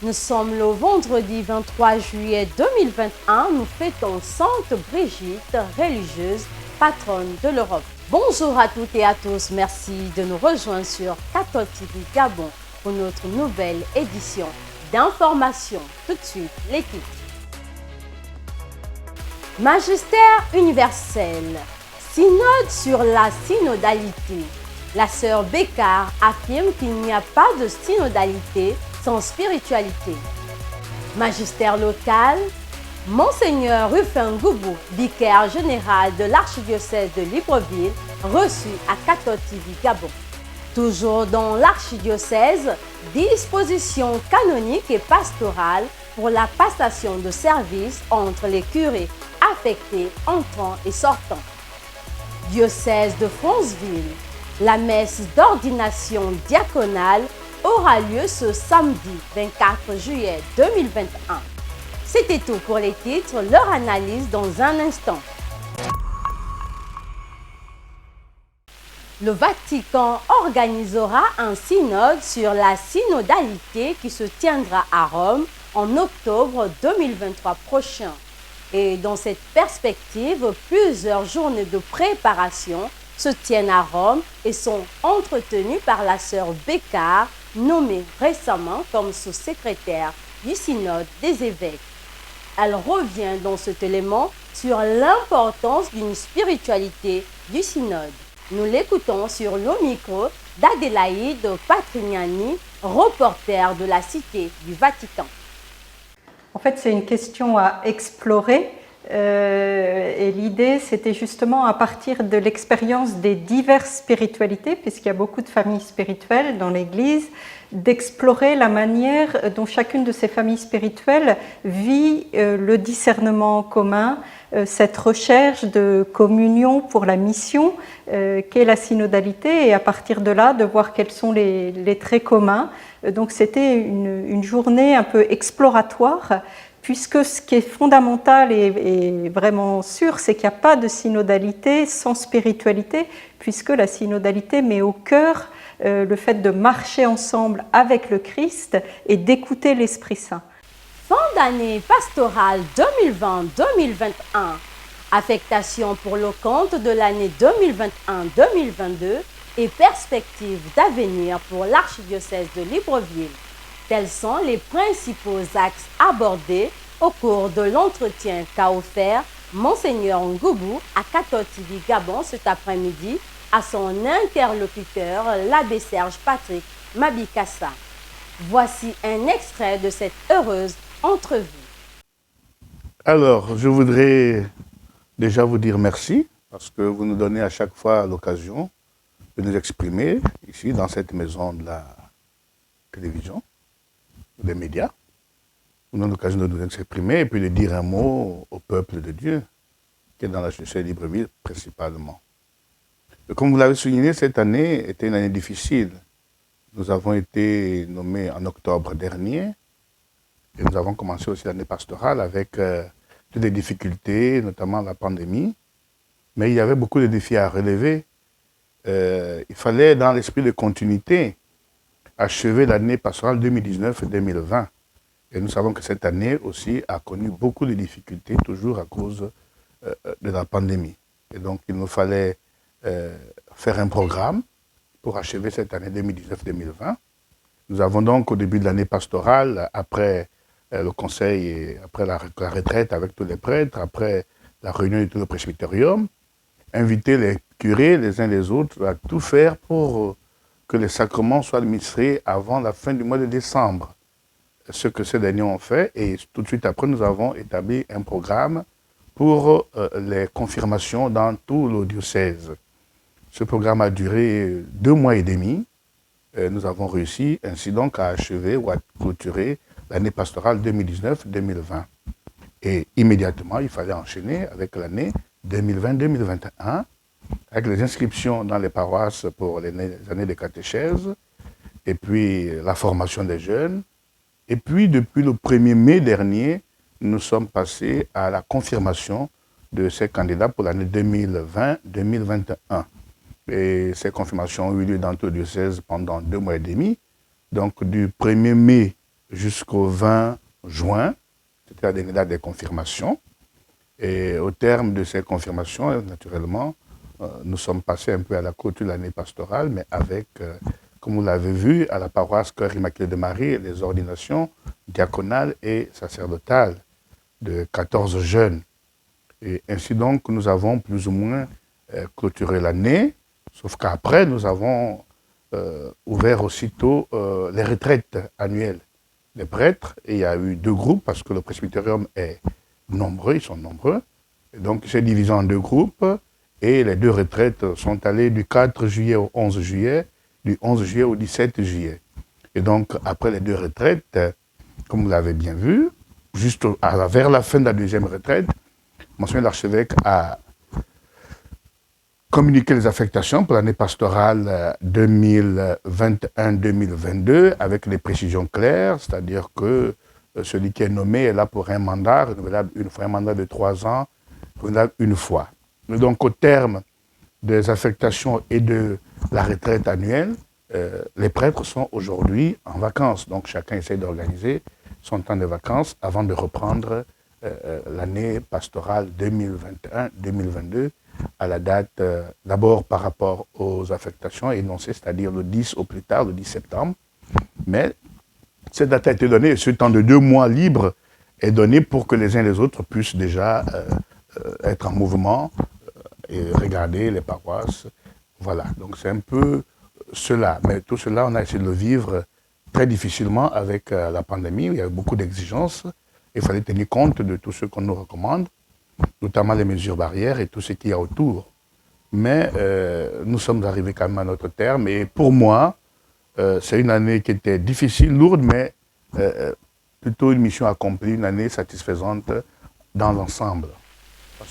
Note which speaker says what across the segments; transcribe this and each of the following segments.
Speaker 1: Nous sommes le vendredi 23 juillet 2021. Nous fêtons Sainte Brigitte, religieuse, patronne de l'Europe. Bonjour à toutes et à tous. Merci de nous rejoindre sur Cathode TV Gabon pour notre nouvelle édition d'information. Tout de suite, les titres. Magistère universel. Synode sur la synodalité. La sœur Bécard affirme qu'il n'y a pas de synodalité sans spiritualité. Magistère local. Monseigneur Rufin Goubou, vicaire général de l'archidiocèse de Libreville, reçu à Cathode TV Gabon. Toujours dans l'archidiocèse, dispositions canoniques et pastorales pour la passation de service entre les curés affectés entrants et sortants. Diocèse de Franceville, la messe d'ordination diaconale aura lieu ce samedi 24 juillet 2021. C'était tout pour les titres, leur analyse dans un instant. Le Vatican organisera un synode sur la synodalité qui se tiendra à Rome en octobre 2023 prochain. Et dans cette perspective, plusieurs journées de préparation se tiennent à Rome et sont entretenues par la sœur Bécard, nommée récemment comme sous-secrétaire du synode des évêques. Elle revient dans cet élément sur l'importance d'une spiritualité du synode. Nous l'écoutons sur le micro d'Adélaïde Patrignani, reporter de la Cité du Vatican.
Speaker 2: En fait, c'est une question à explorer et l'idée, c'était justement à partir de l'expérience des diverses spiritualités, puisqu'il y a beaucoup de familles spirituelles dans l'Église, d'explorer la manière dont chacune de ces familles spirituelles vit le discernement commun, cette recherche de communion pour la mission qu'est la synodalité, et à partir de là, de voir quels sont les traits communs. Donc c'était une journée un peu exploratoire, puisque ce qui est fondamental et vraiment sûr, c'est qu'il n'y a pas de synodalité sans spiritualité, puisque la synodalité met au cœur le fait de marcher ensemble avec le Christ et d'écouter l'Esprit Saint.
Speaker 1: Fin d'année pastorale 2020-2021. Affectation pour le compte de l'année 2021-2022 et perspectives d'avenir pour l'archidiocèse de Libreville. Tels sont les principaux axes abordés au cours de l'entretien qu'a offert Monseigneur Ngoubou à Cathode TV Gabon cet après-midi à son interlocuteur, l'abbé Serge Patrick Mabikassa. Voici un extrait de cette heureuse entrevue.
Speaker 3: Alors, je voudrais déjà vous dire merci parce que vous nous donnez à chaque fois l'occasion de nous exprimer ici dans cette maison de la télévision, des médias. Vous nous donnez l'occasion de nous exprimer et puis de dire un mot au peuple de Dieu qui est dans la diocèse de Libreville principalement. Et comme vous l'avez souligné, cette année était une année difficile. Nous avons été nommés en octobre dernier et nous avons commencé aussi l'année pastorale avec toutes les difficultés, notamment la pandémie. Mais il y avait beaucoup de défis à relever. Il fallait, dans l'esprit de continuité, achever l'année pastorale 2019-2020. Et nous savons que cette année aussi a connu beaucoup de difficultés, toujours à cause de la pandémie. Et donc, il nous fallait faire un programme pour achever cette année 2019-2020. Nous avons donc, au début de l'année pastorale, après le conseil, et après la retraite avec tous les prêtres, après la réunion de tout le presbytérium, invité les curés, les uns les autres, à tout faire pour que les sacrements soient administrés avant la fin du mois de décembre. Ce que ces derniers ont fait, et tout de suite après, nous avons établi un programme pour les confirmations dans tout le diocèse. Ce programme a duré 2 mois et demi. Nous avons réussi ainsi donc à achever ou à clôturer l'année pastorale 2019-2020. Et immédiatement, il fallait enchaîner avec l'année 2020-2021, avec les inscriptions dans les paroisses pour les années de catéchèse, et puis la formation des jeunes. Et puis, depuis le 1er mai dernier, nous sommes passés à la confirmation de ces candidats pour l'année 2020-2021. Et ces confirmations ont eu lieu dans tout le diocèse pendant 2 mois et demi. Donc, du 1er mai jusqu'au 20 juin. C'était la dernière date des confirmations. Et au terme de ces confirmations, naturellement, nous sommes passés un peu à la clôture de l'année pastorale, mais avec, comme vous l'avez vu, à la paroisse Cœur Immaculé de Marie, les ordinations diaconales et sacerdotales de 14 jeunes. Et ainsi donc, nous avons plus ou moins clôturé l'année, sauf qu'après, nous avons ouvert aussitôt les retraites annuelles des prêtres. Et il y a eu 2 groupes, parce que le presbytérium est nombreux, ils sont nombreux. Et donc, c'est divisé en 2 groupes. Et les 2 retraites sont allées du 4 juillet au 11 juillet, du 11 juillet au 17 juillet. Et donc, après les 2 retraites, comme vous l'avez bien vu, juste vers la fin de la 2e retraite, Monseigneur l'archevêque a communiqué les affectations pour l'année pastorale 2021-2022 avec les précisions claires, c'est-à-dire que celui qui est nommé est là pour un mandat renouvelable une fois, un mandat de 3 ans, renouvelable une fois. Et donc, au terme des affectations et de la retraite annuelle, les prêtres sont aujourd'hui en vacances. Donc, chacun essaie d'organiser son temps de vacances avant de reprendre l'année pastorale 2021-2022 à la date, d'abord par rapport aux affectations énoncées, c'est-à-dire le 10 au plus tard, le 10 septembre. Mais cette date a été donnée et ce temps de 2 mois libre est donné pour que les uns et les autres puissent déjà être en mouvement et regarder les paroisses. Voilà, donc c'est un peu cela. Mais tout cela, on a essayé de le vivre très difficilement avec la pandémie. Il y avait beaucoup d'exigences. Il fallait tenir compte de tout ce qu'on nous recommande, notamment les mesures barrières et tout ce qu'il y a autour. Mais nous sommes arrivés quand même à notre terme. Et pour moi, c'est une année qui était difficile, lourde, mais plutôt une mission accomplie, une année satisfaisante dans l'ensemble.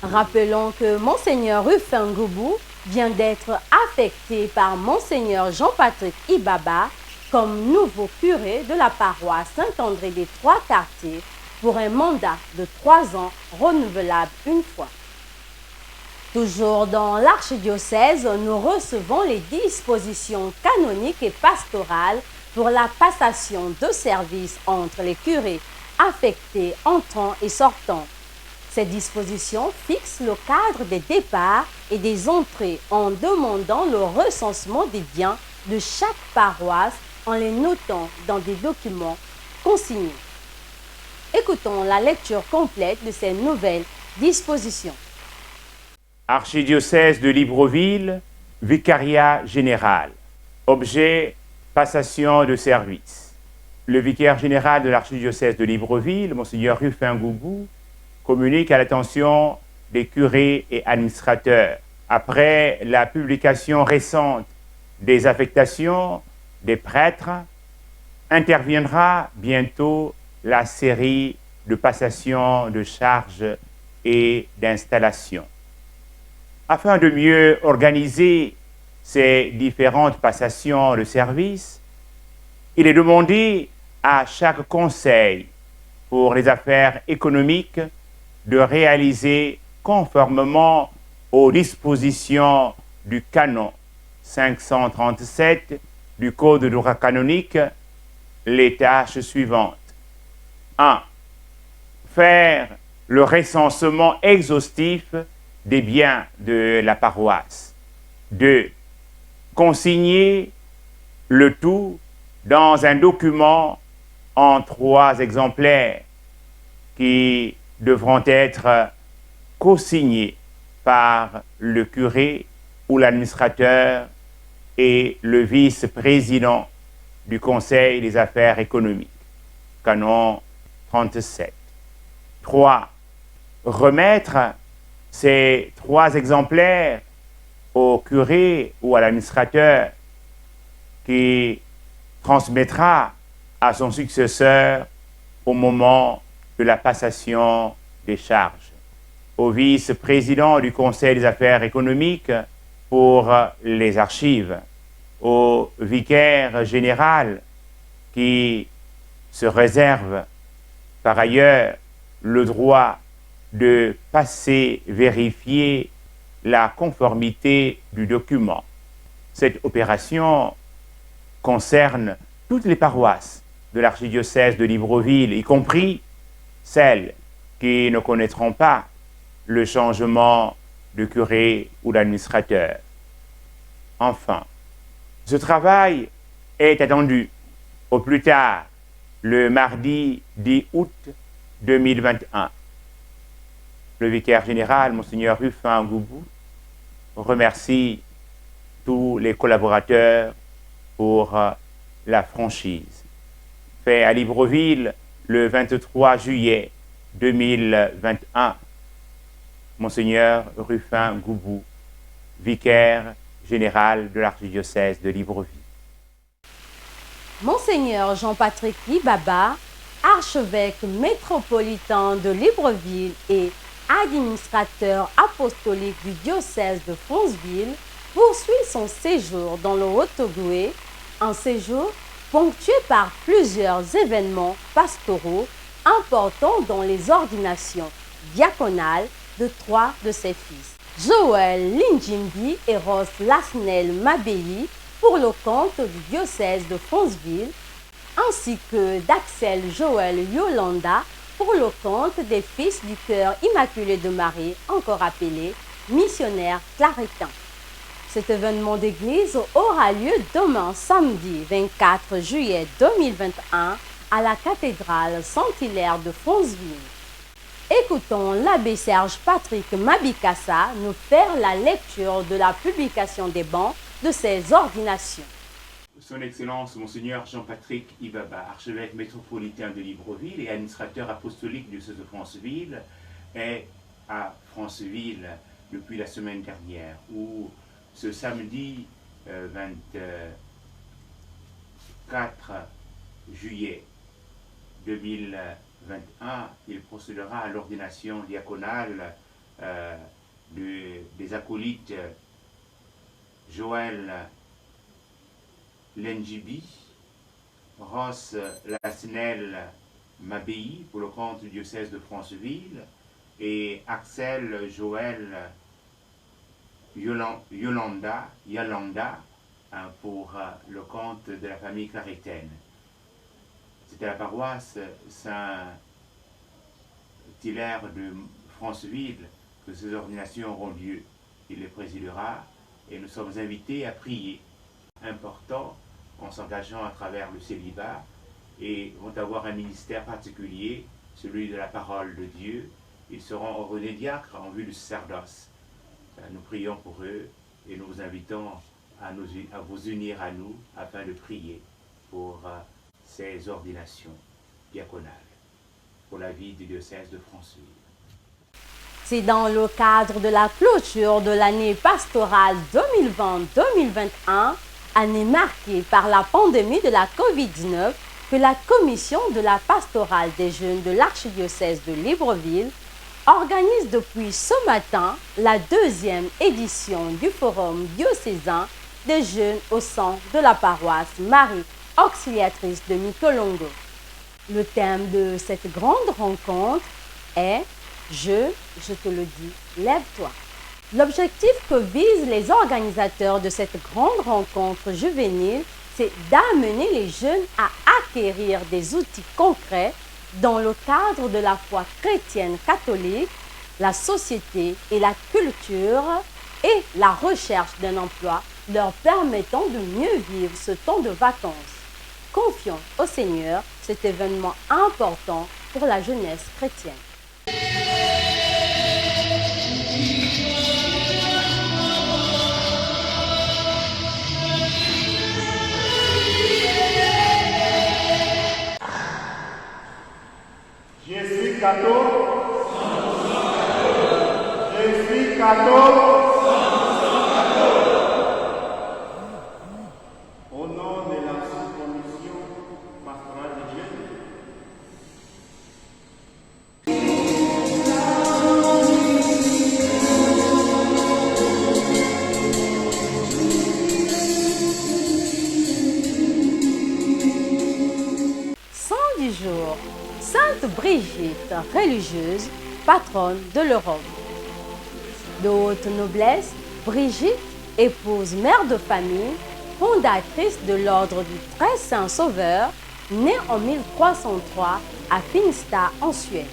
Speaker 1: Rappelons que Monseigneur Rufin Ngoubou vient d'être affecté par Monseigneur Jean-Patrick Ibaba comme nouveau curé de la paroisse Saint-André des Trois-Quartiers pour un mandat de 3 ans renouvelable une fois. Toujours dans l'archidiocèse, nous recevons les dispositions canoniques et pastorales pour la passation de service entre les curés affectés entrants et sortants. Ces dispositions fixent le cadre des départs et des entrées en demandant le recensement des biens de chaque paroisse en les notant dans des documents consignés. Écoutons la lecture complète de ces nouvelles dispositions.
Speaker 4: Archidiocèse de Libreville, Vicariat général. Objet, passation de service. Le vicaire général de l'archidiocèse de Libreville, Monseigneur Rufin Ngoubou, communique à l'attention des curés et administrateurs. Après la publication récente des affectations des prêtres, interviendra bientôt la série de passation de charges et d'installation. Afin de mieux organiser ces différentes passations de services, il est demandé à chaque conseil pour les affaires économiques de réaliser conformément aux dispositions du canon 537 du Code de droit canonique les tâches suivantes. 1. Faire le recensement exhaustif des biens de la paroisse. 2. Consigner le tout dans un document en 3 exemplaires qui devront être co-signés par le curé ou l'administrateur et le vice-président du Conseil des affaires économiques. Canon 37. 3. Remettre ces 3 exemplaires au curé ou à l'administrateur qui transmettra à son successeur au moment de la passation des charges. Au vice-président du Conseil des affaires économiques pour les archives, au vicaire général qui se réserve par ailleurs le droit de passer vérifier la conformité du document. Cette opération concerne toutes les paroisses de l'archidiocèse de Libreville, y compris celles qui ne connaîtront pas le changement de curé ou d'administrateur. Enfin, ce travail est attendu au plus tard le mardi 10 août 2021. Le vicaire général, Monseigneur Rufin Goubou, remercie tous les collaborateurs pour la franchise. Fait à Libreville le 23 juillet 2021, Monseigneur Rufin Goubou, vicaire général de l'archidiocèse de Libreville.
Speaker 1: Monseigneur Jean-Patrick Ibaba, archevêque métropolitain de Libreville et administrateur apostolique du diocèse de Franceville, poursuit son séjour dans le Haut-Ogooué, un séjour ponctué par plusieurs événements pastoraux importants dans les ordinations diaconales de 3 de ses fils, Joël Linjimbi et Ross Lasnel Mabéi pour le compte du diocèse de Franceville, ainsi que d'Axel Joël Yolanda pour le compte des Fils du Cœur Immaculé de Marie, encore appelés missionnaires claretins. Cet événement d'église aura lieu demain, samedi 24 juillet 2021, à la cathédrale Saint-Hilaire de Franceville. Écoutons l'abbé Serge Patrick Mabikassa nous faire la lecture de la publication des bans de ses ordinations.
Speaker 4: Son Excellence Monseigneur Jean-Patrick Ibaba, archevêque métropolitain de Libreville et administrateur apostolique du diocèse de Franceville, est à Franceville depuis la semaine dernière, où ce samedi 24 juillet 2021, il procédera à l'ordination diaconale des acolytes Joël Lenjibi, Ross Lasnel Mabéi pour le compte du diocèse de Franceville et Axel Joël Yolanda pour le compte de la famille claretaine. C'est à la paroisse Saint-Hilaire de Franceville que ces ordinations auront lieu. Il les présidera et nous sommes invités à prier. Important en s'engageant à travers le célibat et vont avoir un ministère particulier, celui de la parole de Dieu. Ils seront ordonnés diacres en vue du sacerdoce. Nous prions pour eux et nous vous invitons à vous unir à nous afin de prier pour ces ordinations diaconales pour la vie du diocèse de Franceville.
Speaker 1: C'est dans le cadre de la clôture de l'année pastorale 2020-2021, année marquée par la pandémie de la COVID-19, que la commission de la pastorale des jeunes de l'archidiocèse de Libreville organise depuis ce matin la 2e édition du Forum diocésain des jeunes au sein de la paroisse Marie Auxiliatrice de Mitolongo. Le thème de cette grande rencontre est « Je te le dis, lève-toi ». L'objectif que visent les organisateurs de cette grande rencontre juvénile, c'est d'amener les jeunes à acquérir des outils concrets dans le cadre de la foi chrétienne catholique, la société et la culture et la recherche d'un emploi leur permettant de mieux vivre ce temps de vacances. Confions au Seigneur cet événement important pour la jeunesse chrétienne.
Speaker 5: Je suis catholique. Je suis catholique. Au nom de la sous-commission pastorale des jeunes,
Speaker 1: Sainte Brigitte, religieuse, patronne de l'Europe. De haute noblesse, Brigitte, épouse, mère de famille, fondatrice de l'ordre du Très Saint Sauveur, né en 1303 à Finstad en Suède.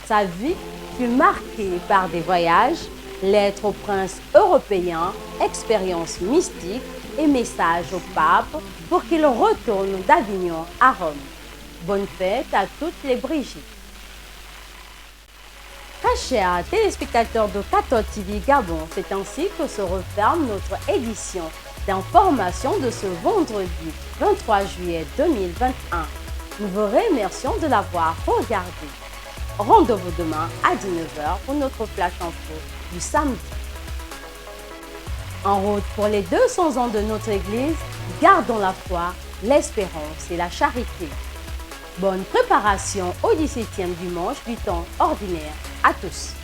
Speaker 1: Sa vie fut marquée par des voyages, lettres aux princes européens, expériences mystiques et messages au pape pour qu'il retourne d'Avignon à Rome. Bonne fête à toutes les Brigitte. Très chers téléspectateurs de Cathode TV Gabon, c'est ainsi que se referme notre édition d'information de ce vendredi 23 juillet 2021. Nous vous remercions de l'avoir regardé. Rendez-vous demain à 19h pour notre flash info du samedi. En route pour les 200 ans de notre Église, gardons la foi, l'espérance et la charité. Bonne préparation au 17e dimanche du temps ordinaire à tous.